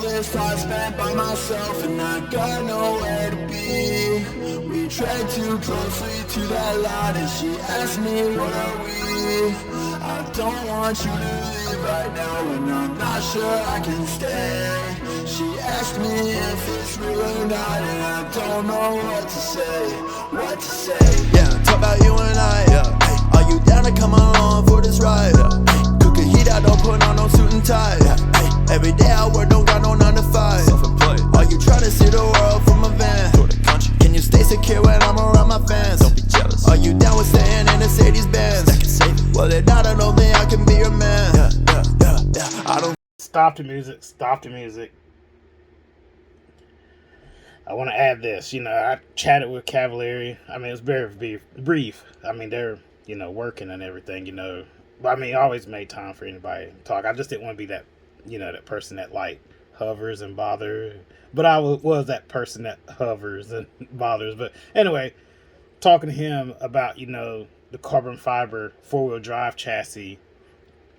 this time spent by myself and I got nowhere to be. We tread too closely to that line and she asked me what are we. I don't want you to leave right now and I'm not sure I can stay. She asked me if it's real or not and I don't know what to say, what to say. Yeah, talk about you and I, yeah. Hey, are you down to come along for this ride? Yeah. Cook a heat, I don't put on no suit and tie. Yeah. Hey, every day I work, don't got no 9 to 5. Self-employed. Are you trying to see the world from a van? Through the country. Can you stay secure when I'm around my fans? Don't be jealous. Are you down with staying in Mercedes Benz? That can save it. Well, if not, I don't think I can be your man. Yeah, yeah, yeah, yeah. I don't. Stop the music. Stop the music. I want to add this. You know, I chatted with Cavalieri. I mean, it's very brief. I mean, they're, you know, working and everything, you know. I mean, I always made time for anybody to talk. I just didn't want to be that, you know, that person that, like, hovers and bothers. But I was that person that hovers and bothers. But anyway, talking to him about, you know, the carbon fiber 4-wheel drive chassis,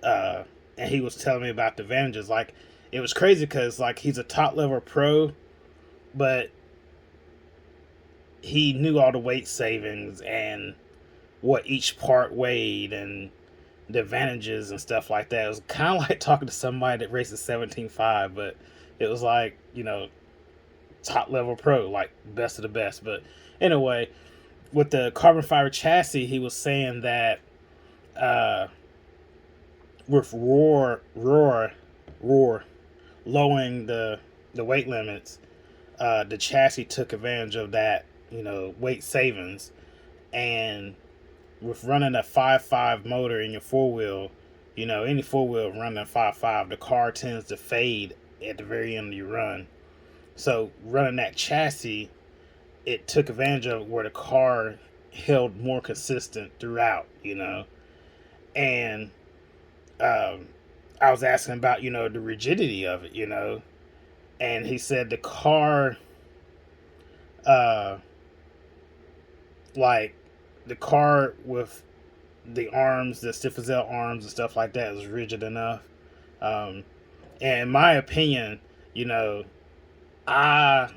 and he was telling me about the advantages. Like, it was crazy because, like, he's a top-level pro, but he knew all the weight savings and what each part weighed and the advantages and stuff like that. It was kind of like talking to somebody that races 17.5, but it was like, you know, top level pro, like best of the best. But anyway, with the carbon fiber chassis, he was saying that with roar lowering the weight limits, the chassis took advantage of that, you know, weight savings. And with running a 5.5 motor in your 4-wheel, you know, any 4-wheel running a 5.5, the car tends to fade at the very end of your run. So running that chassis, it took advantage of where the car held more consistent throughout, you know. And I was asking about, you know, the rigidity of it, you know. And he said the car, like, the car with the arms, the stiff as L arms and stuff like that is rigid enough. And in my opinion, you know, when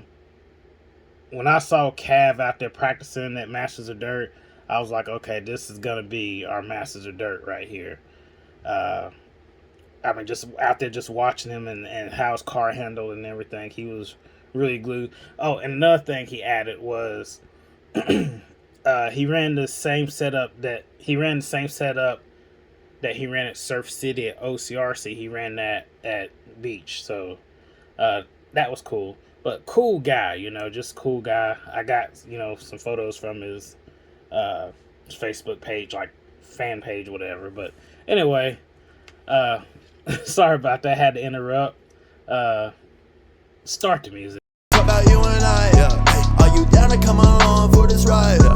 I saw Cav out there practicing at Masters of Dirt, I was like, okay, this is going to be our Masters of Dirt right here. I mean, just out there just watching him and how his car handled and everything, he was really glued. Oh, and another thing he added was he ran the same setup that he ran at Surf City at OCRC. He ran that at Beach, so that was cool. But cool guy, you know, just cool guy. I got, you know, some photos from his Facebook page, like fan page, whatever. But anyway, sorry about that. I had to interrupt. Start the music. Talk about you and I, yeah. Hey, are you down to come along for this ride? Yeah.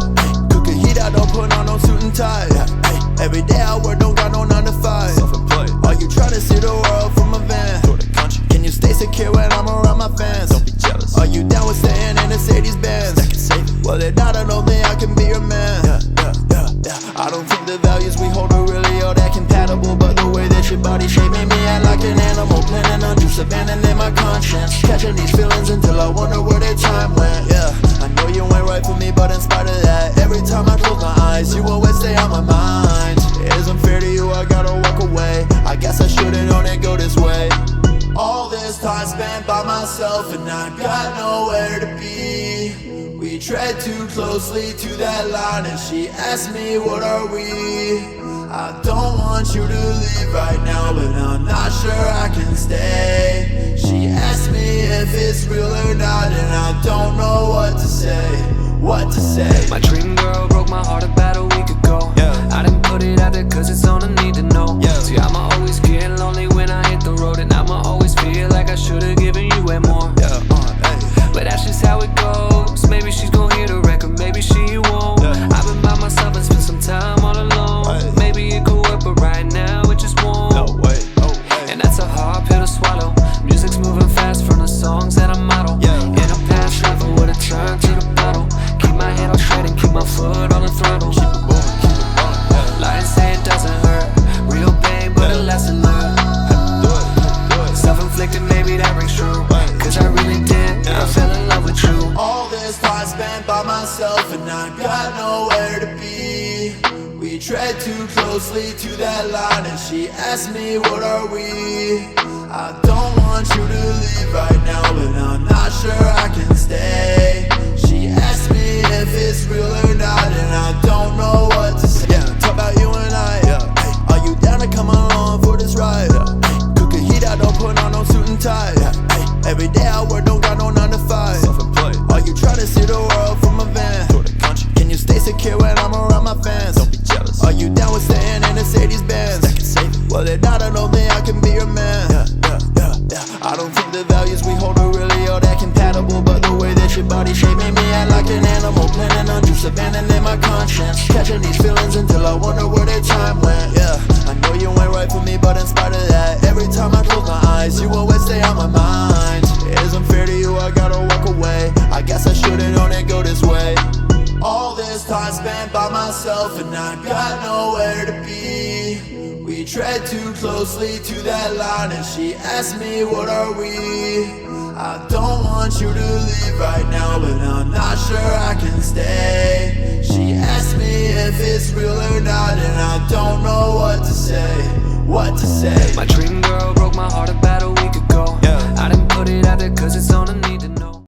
Cook a heat, I don't put on no suit and tie. Yeah. Hey, every day I work, don't got no 9 to 5. Self-employed. Are you trying to see the world from a van? Through the country. Can you stay secure when I'm around my fans? Don't be jealous. Are you down with staying in Mercedes Benz? That can save it. Well, if not, I don't think I can be your man. Yeah, yeah, yeah, yeah. I don't think the values we hold are really all that compatible, but the way that your body shape made me act like an animal, planning on juice, abandoning my conscience, catching these feelings until I wonder where their time went. Yeah, I know you ain't right for me, but in spite of that, every time I close my eyes, you always stay on my mind. It isn't fair to you, I gotta walk away. I guess I should've known it go this way. All this time spent by myself and I got nowhere to be. We tread too closely to that line and she asked me what are we. I don't want you to leave right now, but I'm not sure I can stay. She asked me if it's real or not and I don't know what to say, what to say. My dream girl broke my heart about a week ago. Yeah. I didn't put it out there cause it's on a need to know. Yeah. See, I'ma always get lonely when I hit the road, and I'ma always feel like I should've given you way more. Yeah. But that's just how it goes. Maybe she's gon' hear the record, maybe she won't. Yeah. I've been by myself and spent some time all alone. Hey. Maybe it could work, but right now it just won't. No way. And that's a hard pill to swallow. Music's moving fast from the songs that I model. Yeah. In a past life I would've turned to the bottle. Keep my head on straight and keep my foot on the throttle. Keep it going, keep it going. Yeah. Lying say it doesn't hurt. Real pain, but a lesson learned. then maybe that rings true. Cause I really did, I fell in love with you. All this time spent by myself and I got nowhere to be. We tread too closely to that line and she asked me what are we. I don't want you to leave right now, but I'm not sure I can stay. She asked me if it's real or not and I don't know what to say. Yeah, talk about you and I, yeah. Hey, are you down to come along for this ride? Hey, cook a heat, I don't put on no suit and tie. Hey, every day I work, don't got no 9 to 5. Self-employed. Are you trying to see the world from a van? Can you stay secure when I'm around my fans? Don't be jealous. Are you down with staying in Mercedes Benz? Well, if not, I don't think I can be your man. Yeah. I don't think the values we hold are really all that compatible, but the way that your body shaping me, I like an animal. Planning on just abandoning my conscience, catching these feelings until I wonder where their time went. Yeah, I know you ain't right for me, but in spite of that, every time I close my eyes, you always stay on my mind. It isn't fair to you, I gotta walk away. I guess I should've known it go this way. All this time spent by myself and I got nowhere to be. We tread too closely to that line and she asked me what are we. I don't want you to leave right now, but I'm not sure I can stay. She asked me if it's real or not and I don't know what to say. My dream girl broke my heart about a week